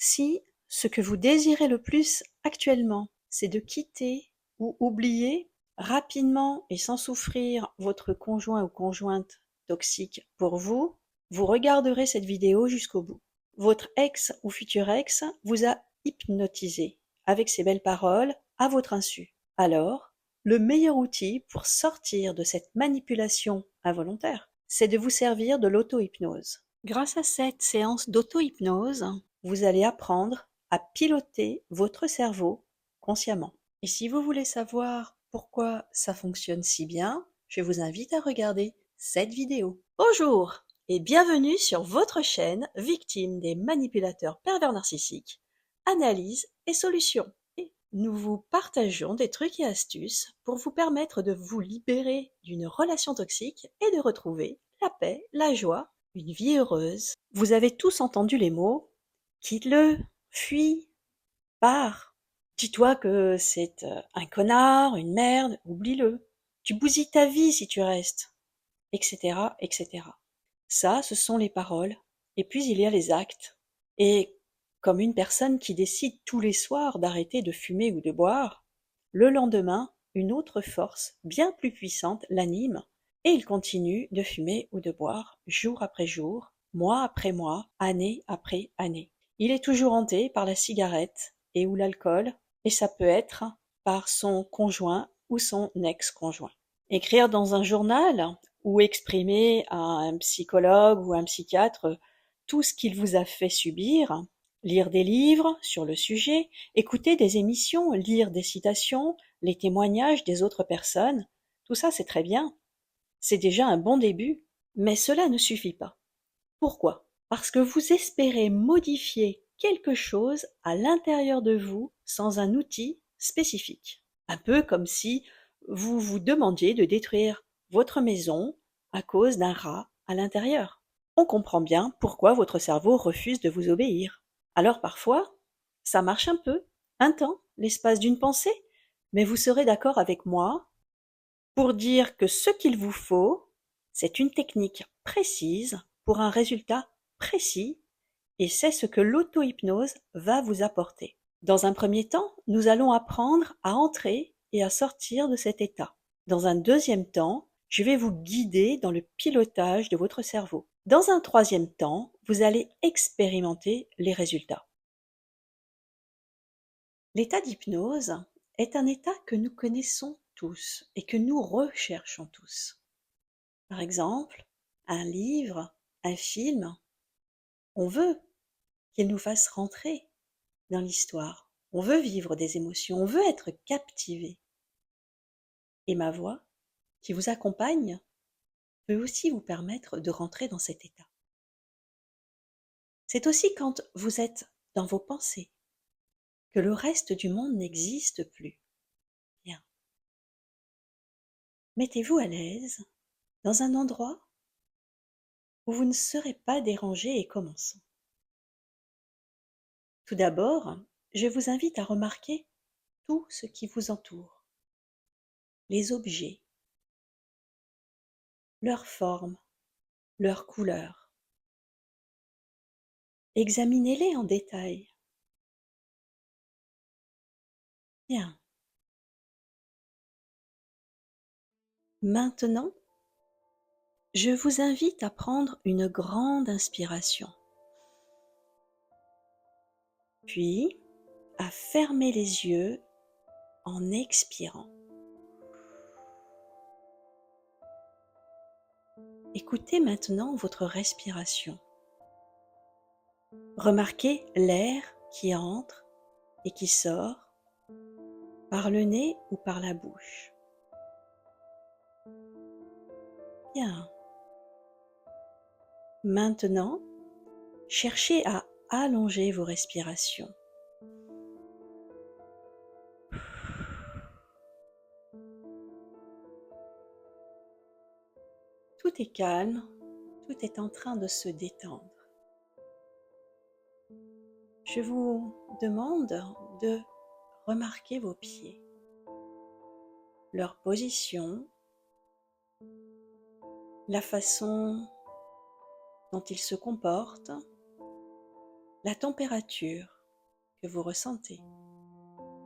Si ce que vous désirez le plus actuellement, c'est de quitter ou oublier rapidement et sans souffrir votre conjoint ou conjointe toxique pour vous, vous regarderez cette vidéo jusqu'au bout. Votre ex ou futur ex vous a hypnotisé avec ses belles paroles à votre insu. Alors, le meilleur outil pour sortir de cette manipulation involontaire, c'est de vous servir de l'auto-hypnose. Grâce à cette séance d'auto-hypnose, vous allez apprendre à piloter votre cerveau consciemment. Et si vous voulez savoir pourquoi ça fonctionne si bien, je vous invite à regarder cette vidéo. Bonjour et bienvenue sur votre chaîne victime des manipulateurs pervers narcissiques, analyse et solutions. Et nous vous partageons des trucs et astuces pour vous permettre de vous libérer d'une relation toxique et de retrouver la paix, la joie, une vie heureuse. Vous avez tous entendu les mots « quitte-le »,« fuis »,« pars ». Dis-toi que c'est un connard, une merde, oublie-le. Tu bousilles ta vie si tu restes, etc., etc. Ça, ce sont les paroles. Et puis il y a les actes. Et comme une personne qui décide tous les soirs d'arrêter de fumer ou de boire, le lendemain, une autre force, bien plus puissante, l'anime, et il continue de fumer ou de boire, jour après jour, mois après mois, année après année. Il est toujours hanté par la cigarette et ou l'alcool, et ça peut être par son conjoint ou son ex-conjoint. Écrire dans un journal ou exprimer à un psychologue ou un psychiatre tout ce qu'il vous a fait subir, lire des livres sur le sujet, écouter des émissions, lire des citations, les témoignages des autres personnes, tout ça c'est très bien. C'est déjà un bon début, mais cela ne suffit pas. Pourquoi? Parce que vous espérez modifier quelque chose à l'intérieur de vous sans un outil spécifique. Un peu comme si vous vous demandiez de détruire votre maison à cause d'un rat à l'intérieur. On comprend bien pourquoi votre cerveau refuse de vous obéir. Alors parfois, ça marche un temps, l'espace d'une pensée, mais vous serez d'accord avec moi pour dire que ce qu'il vous faut, c'est une technique précise pour un résultat précis, et c'est ce que l'auto-hypnose va vous apporter. Dans un premier temps, nous allons apprendre à entrer et à sortir de cet état. Dans un deuxième temps, je vais vous guider dans le pilotage de votre cerveau. Dans un troisième temps, vous allez expérimenter les résultats. L'état d'hypnose est un état que nous connaissons tous et que nous recherchons tous. Par exemple, un livre, un film, on veut qu'il nous fasse rentrer dans l'histoire. On veut vivre des émotions, on veut être captivé. Et ma voix, qui vous accompagne, peut aussi vous permettre de rentrer dans cet état. C'est aussi quand vous êtes dans vos pensées que le reste du monde n'existe plus. Bien. Mettez-vous à l'aise dans un endroit où vous ne serez pas dérangé et commençons. Tout d'abord, je vous invite à remarquer tout ce qui vous entoure, les objets, leur forme, leur couleur. Examinez-les en détail. Bien. Maintenant, je vous invite à prendre une grande inspiration, puis à fermer les yeux en expirant. Écoutez maintenant votre respiration. Remarquez l'air qui entre et qui sort par le nez ou par la bouche. Bien. Maintenant, cherchez à allonger vos respirations. Tout est calme, tout est en train de se détendre. Je vous demande de remarquer vos pieds, leur position, la façon dont ils se comportent, la température. que vous ressentez.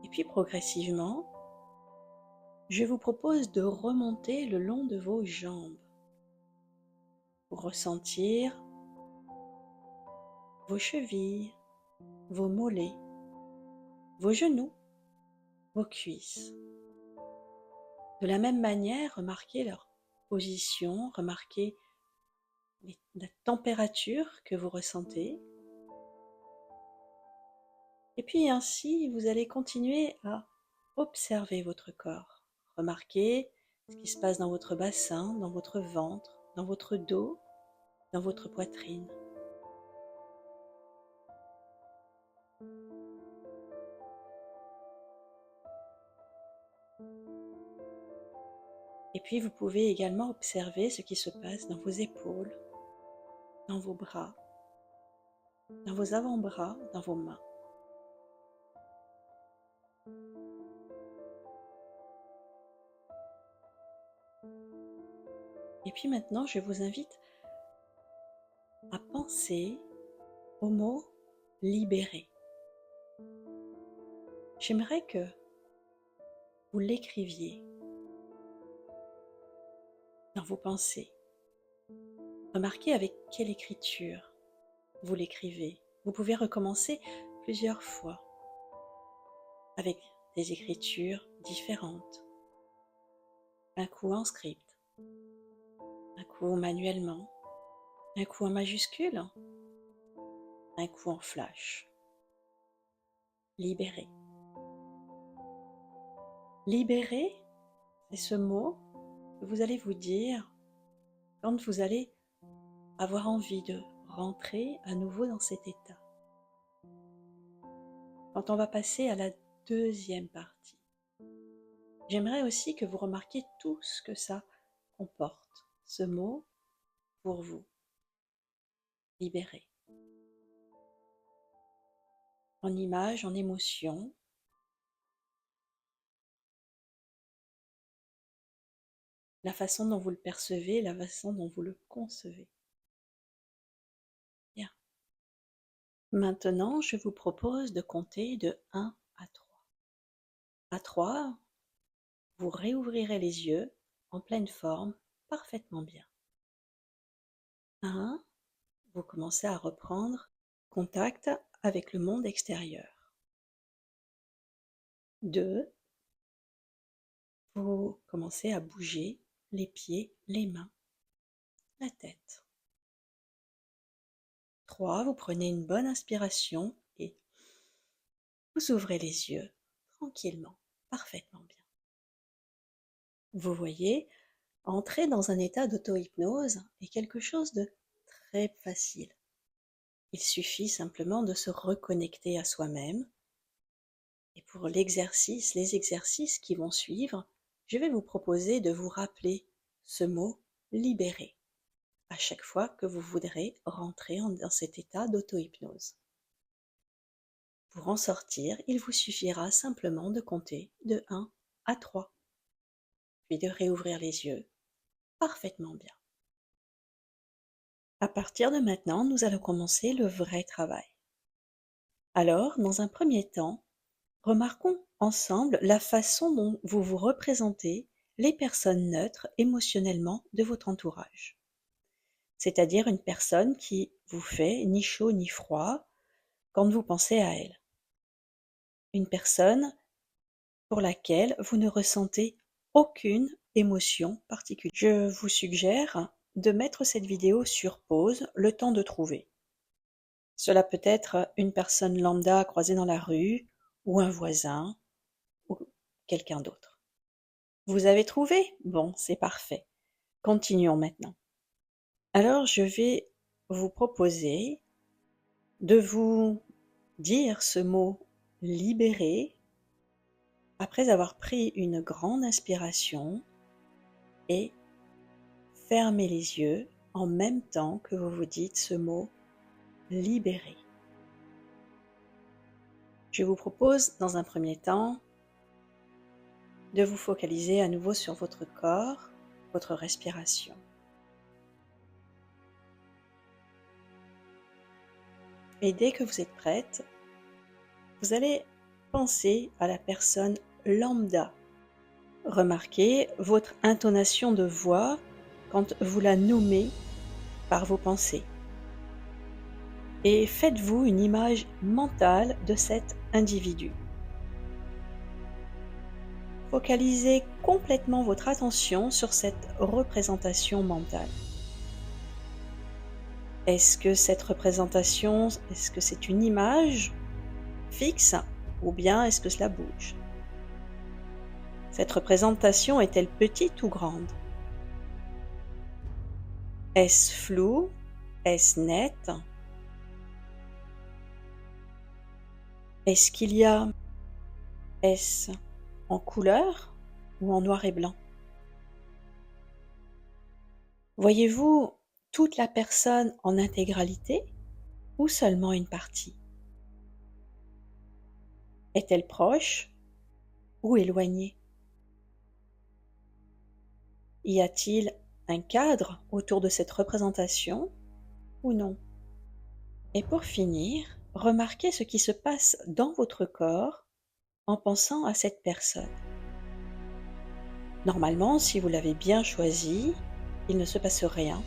Et puis progressivement, je vous propose de remonter le long de vos jambes pour ressentir vos chevilles, vos mollets, vos genoux, vos cuisses. De la même manière, remarquez leur position, remarquez la température que vous ressentez. Et puis ainsi, vous allez continuer à observer votre corps. Remarquez ce qui se passe dans votre bassin, dans votre ventre, dans votre dos, dans votre poitrine. Et puis vous pouvez également observer ce qui se passe dans vos épaules, dans vos bras, dans vos avant-bras, dans vos mains. Et puis maintenant, je vous invite à penser au mot « libérer ». J'aimerais que vous l'écriviez dans vos pensées. Remarquez avec quelle écriture vous l'écrivez. Vous pouvez recommencer plusieurs fois avec des écritures différentes. Un coup en script, un coup manuellement, un coup en majuscule, un coup en flash. Libérer. Libérer, c'est ce mot que vous allez vous dire quand vous allez avoir envie de rentrer à nouveau dans cet état. Quand on va passer à la deuxième partie. J'aimerais aussi que vous remarquiez tout ce que ça comporte, ce mot pour vous. Libérer. En images, en émotions. La façon dont vous le percevez, la façon dont vous le concevez. Bien. Maintenant, je vous propose de compter de 1 à 3. À 3, vous réouvrirez les yeux en pleine forme, parfaitement bien. 1, vous commencez à reprendre contact avec le monde extérieur. 2, vous commencez à bouger les pieds, les mains, la tête. 3, vous prenez une bonne inspiration et vous ouvrez les yeux tranquillement, parfaitement bien. Vous voyez, entrer dans un état d'auto-hypnose est quelque chose de très facile. Il suffit simplement de se reconnecter à soi-même. Et pour les exercices qui vont suivre, je vais vous proposer de vous rappeler ce mot « libérer » à chaque fois que vous voudrez rentrer dans cet état d'auto-hypnose. Pour en sortir, il vous suffira simplement de compter de 1 à 3, puis de réouvrir les yeux parfaitement bien. À partir de maintenant, nous allons commencer le vrai travail. Alors, dans un premier temps, remarquons ensemble la façon dont vous vous représentez les personnes neutres émotionnellement de votre entourage. C'est-à-dire une personne qui vous fait ni chaud ni froid quand vous pensez à elle. Une personne pour laquelle vous ne ressentez aucune émotion particulière. Je vous suggère de mettre cette vidéo sur pause le temps de trouver. Cela peut être une personne lambda croisée dans la rue, ou un voisin, ou quelqu'un d'autre. Vous avez trouvé? Bon, c'est parfait. Continuons maintenant. Alors, je vais vous proposer de vous dire ce mot « libérer » après avoir pris une grande inspiration et fermer les yeux en même temps que vous vous dites ce mot « libérer ». Je vous propose dans un premier temps de vous focaliser à nouveau sur votre corps, votre respiration. Et dès que vous êtes prête, vous allez penser à la personne lambda. Remarquez votre intonation de voix quand vous la nommez par vos pensées. Et faites-vous une image mentale de cet individu. Focalisez complètement votre attention sur cette représentation mentale. Est-ce que cette représentation, est-ce que c'est une image fixe ou bien est-ce que cela bouge? Cette représentation est-elle petite ou grande? Est-ce flou? Est-ce net? Est-ce qu'il y a Est-ce en couleur ou en noir et blanc? Voyez-vous toute la personne en intégralité ou seulement une partie? Est-elle proche ou éloignée? Y a-t-il un cadre autour de cette représentation ou non? Et pour finir, remarquez ce qui se passe dans votre corps en pensant à cette personne. Normalement, si vous l'avez bien choisi, il ne se passe rien,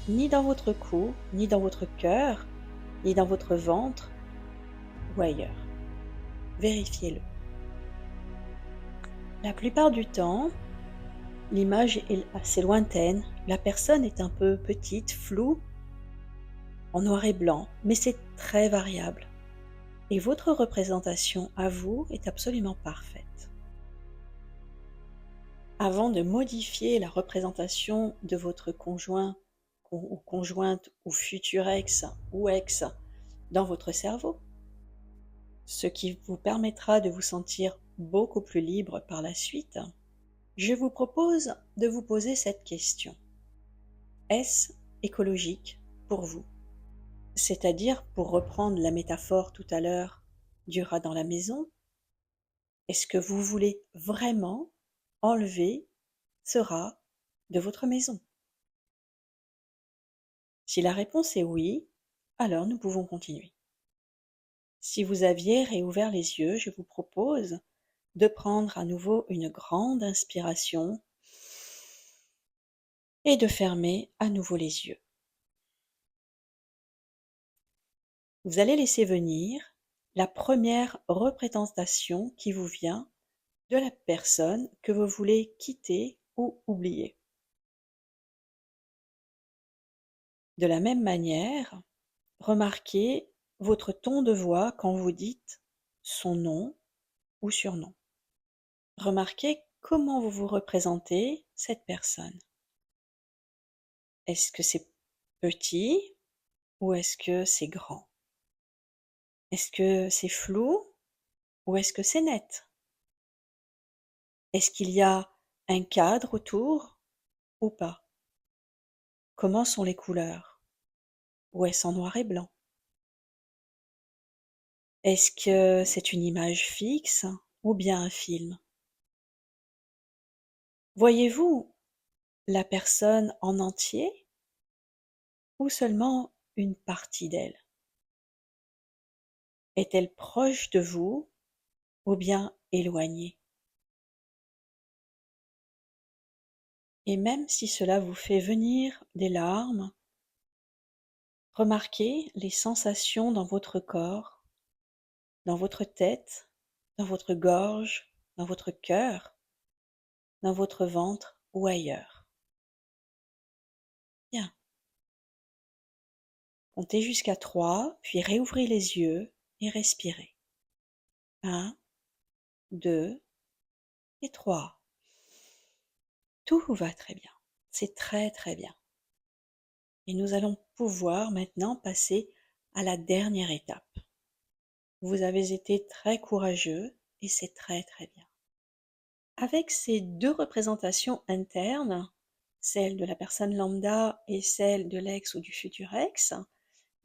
ni dans votre cou, ni dans votre cœur, ni dans votre ventre ou ailleurs. Vérifiez-le. La plupart du temps, l'image est assez lointaine, la personne est un peu petite, floue, en noir et blanc, mais c'est très variable. Et votre représentation à vous est absolument parfaite. Avant de modifier la représentation de votre conjoint ou conjointe ou futur ex ou ex dans votre cerveau, ce qui vous permettra de vous sentir beaucoup plus libre par la suite, je vous propose de vous poser cette question. Est-ce écologique pour vous? C'est-à-dire, pour reprendre la métaphore tout à l'heure du rat dans la maison, est-ce que vous voulez vraiment enlever ce rat de votre maison? Si la réponse est oui, alors nous pouvons continuer. Si vous aviez réouvert les yeux, je vous propose de prendre à nouveau une grande inspiration et de fermer à nouveau les yeux. Vous allez laisser venir la première représentation qui vous vient de la personne que vous voulez quitter ou oublier. De la même manière, remarquez votre ton de voix quand vous dites son nom ou surnom. Remarquez comment vous vous représentez cette personne. Est-ce que c'est petit ou est-ce que c'est grand? Est-ce que c'est flou ou est-ce que c'est net? Est-ce qu'il y a un cadre autour ou pas? Comment sont les couleurs? Ou est-ce en noir et blanc? Est-ce que c'est une image fixe ou bien un film? Voyez-vous la personne en entier ou seulement une partie d'elle? Est-elle proche de vous ou bien éloignée? Et même si cela vous fait venir des larmes, remarquez les sensations dans votre corps, dans votre tête, dans votre gorge, dans votre cœur, dans votre ventre ou ailleurs. Bien. Comptez jusqu'à 3, puis réouvrez les yeux et respirez. 1, 2 et 3. Tout va très bien. C'est très très bien. Et nous allons pouvoir maintenant passer à la dernière étape. Vous avez été très courageux et c'est très très bien. Avec ces deux représentations internes, celle de la personne lambda et celle de l'ex ou du futur ex,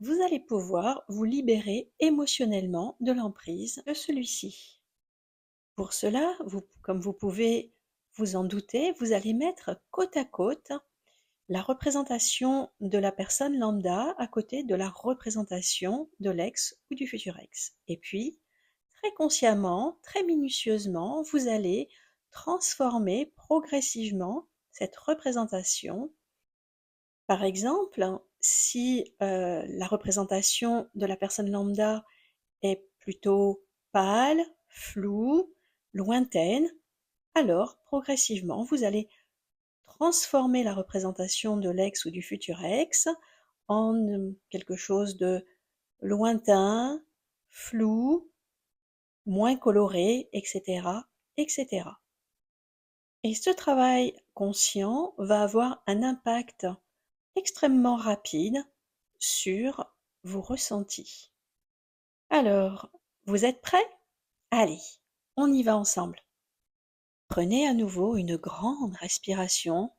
vous allez pouvoir vous libérer émotionnellement de l'emprise de celui-ci. Pour cela, comme vous pouvez vous en douter, vous allez mettre côte à côte la représentation de la personne lambda à côté de la représentation de l'ex ou du futur ex. Et puis, très consciemment, très minutieusement, vous allez transformer progressivement cette représentation. Par exemple, si la représentation de la personne lambda est plutôt pâle, floue, lointaine, alors progressivement vous allez transformer la représentation de l'ex ou du futur ex en quelque chose de lointain, flou, moins coloré, etc., etc. Et ce travail conscient va avoir un impact extrêmement rapide sur vos ressentis. Alors, vous êtes prêts? Allez, on y va ensemble. Prenez à nouveau une grande respiration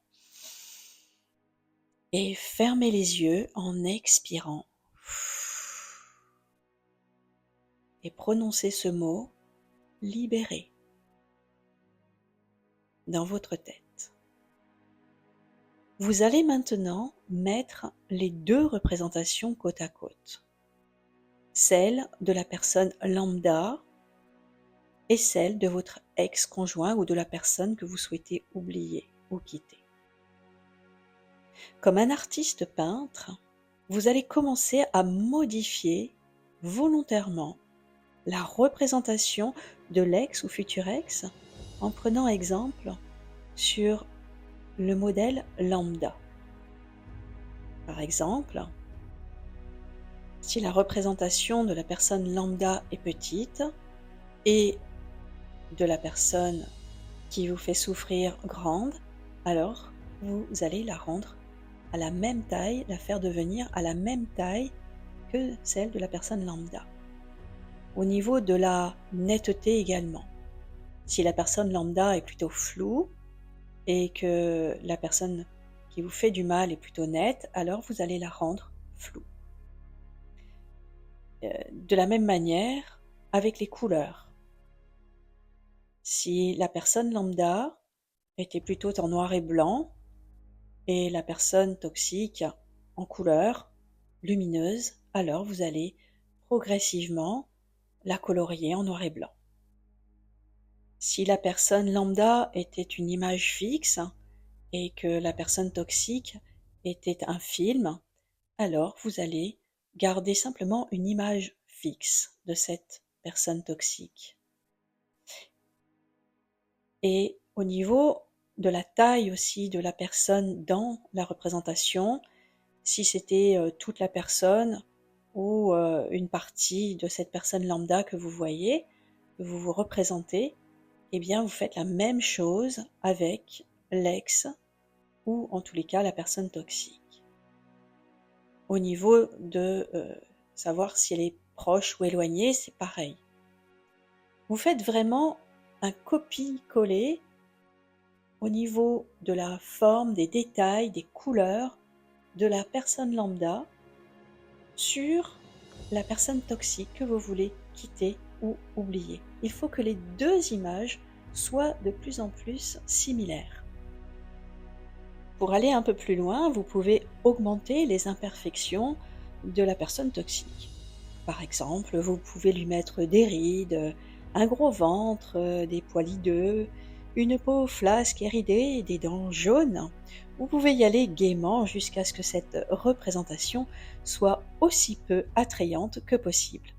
et fermez les yeux en expirant. Et prononcez ce mot « libéré » dans votre tête. Vous allez maintenant mettre les deux représentations côte à côte. Celle de la personne lambda et celle de votre ex-conjoint ou de la personne que vous souhaitez oublier ou quitter. Comme un artiste peintre, vous allez commencer à modifier volontairement la représentation de l'ex ou futur ex en prenant exemple sur le modèle lambda. Par exemple, si la représentation de la personne lambda est petite et de la personne qui vous fait souffrir grande, alors vous allez la rendre à la même taille, la faire devenir à la même taille que celle de la personne lambda. Au niveau de la netteté également. Si la personne lambda est plutôt floue et que la personne qui vous fait du mal est plutôt nette, alors vous allez la rendre floue. De la même manière, avec les couleurs. Si la personne lambda était plutôt en noir et blanc et la personne toxique en couleur lumineuse, alors vous allez progressivement la colorier en noir et blanc. Si la personne lambda était une image fixe et que la personne toxique était un film, alors vous allez garder simplement une image fixe de cette personne toxique. Et au niveau de la taille aussi de la personne dans la représentation, si c'était toute la personne ou une partie de cette personne lambda que vous voyez, que vous vous représentez, eh bien vous faites la même chose avec l'ex ou en tous les cas la personne toxique. Au niveau de savoir si elle est proche ou éloignée, c'est pareil. Vous faites vraiment un copier-coller au niveau de la forme, des détails, des couleurs de la personne lambda sur la personne toxique que vous voulez quitter ou oublier. Il faut que les deux images soient de plus en plus similaires. Pour aller un peu plus loin, vous pouvez augmenter les imperfections de la personne toxique. Par exemple, vous pouvez lui mettre des rides, un gros ventre, des poils hideux, une peau flasque et ridée et des dents jaunes. Vous pouvez y aller gaiement jusqu'à ce que cette représentation soit aussi peu attrayante que possible.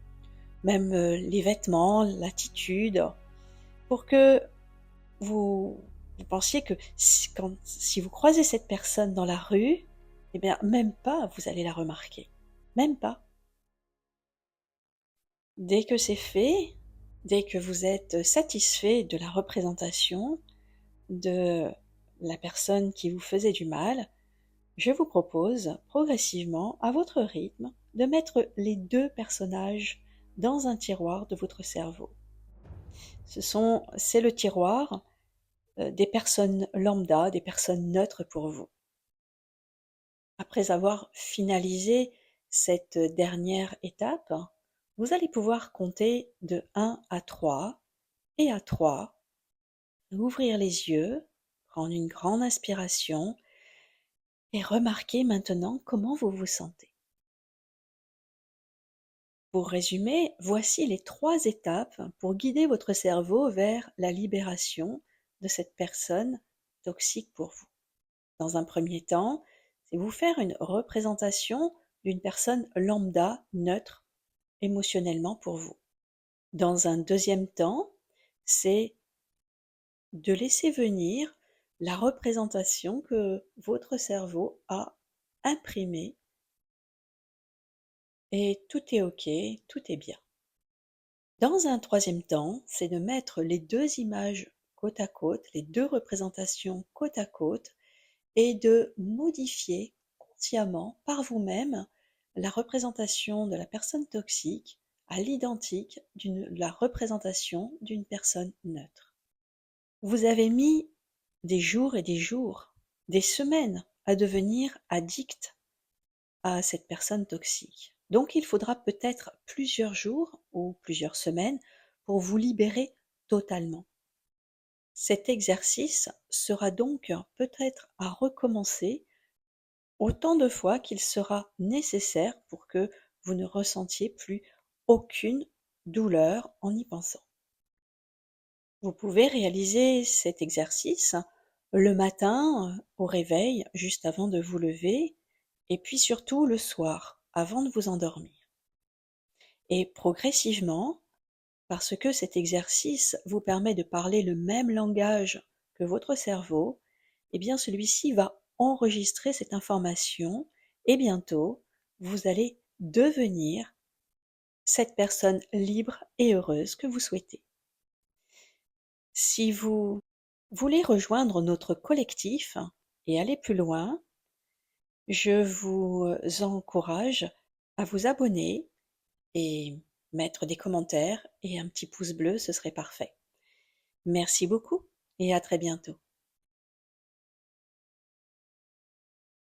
Même les vêtements, l'attitude, pour que vous pensiez que si vous croisez cette personne dans la rue, eh bien même pas vous allez la remarquer. Même pas. Dès que c'est fait, dès que vous êtes satisfait de la représentation de la personne qui vous faisait du mal, je vous propose progressivement, à votre rythme, de mettre les deux personnages dans un tiroir de votre cerveau. C'est le tiroir des personnes lambda, des personnes neutres pour vous. Après avoir finalisé cette dernière étape, vous allez pouvoir compter de 1 à 3 et à 3, ouvrir les yeux, prendre une grande inspiration et remarquer maintenant comment vous vous sentez. Pour résumer, voici les 3 étapes pour guider votre cerveau vers la libération de cette personne toxique pour vous. Dans un premier temps, c'est vous faire une représentation d'une personne lambda, neutre, émotionnellement pour vous. Dans un deuxième temps, c'est de laisser venir la représentation que votre cerveau a imprimée et tout est OK, tout est bien. Dans un troisième temps, c'est de mettre les 2 images côte à côte, les 2 représentations côte à côte et de modifier consciemment par vous-même la représentation de la personne toxique à l'identique de la représentation d'une personne neutre. Vous avez mis des jours et des jours, des semaines à devenir addict à cette personne toxique. Donc il faudra peut-être plusieurs jours ou plusieurs semaines pour vous libérer totalement. Cet exercice sera donc peut-être à recommencer autant de fois qu'il sera nécessaire pour que vous ne ressentiez plus aucune douleur en y pensant. Vous pouvez réaliser cet exercice le matin au réveil, juste avant de vous lever, et puis surtout le soir, avant de vous endormir. Et progressivement, parce que cet exercice vous permet de parler le même langage que votre cerveau, eh bien celui-ci va enregistrer cette information et bientôt, vous allez devenir cette personne libre et heureuse que vous souhaitez. Si vous voulez rejoindre notre collectif et aller plus loin, je vous encourage à vous abonner et mettre des commentaires et un petit pouce bleu, ce serait parfait. Merci beaucoup et à très bientôt.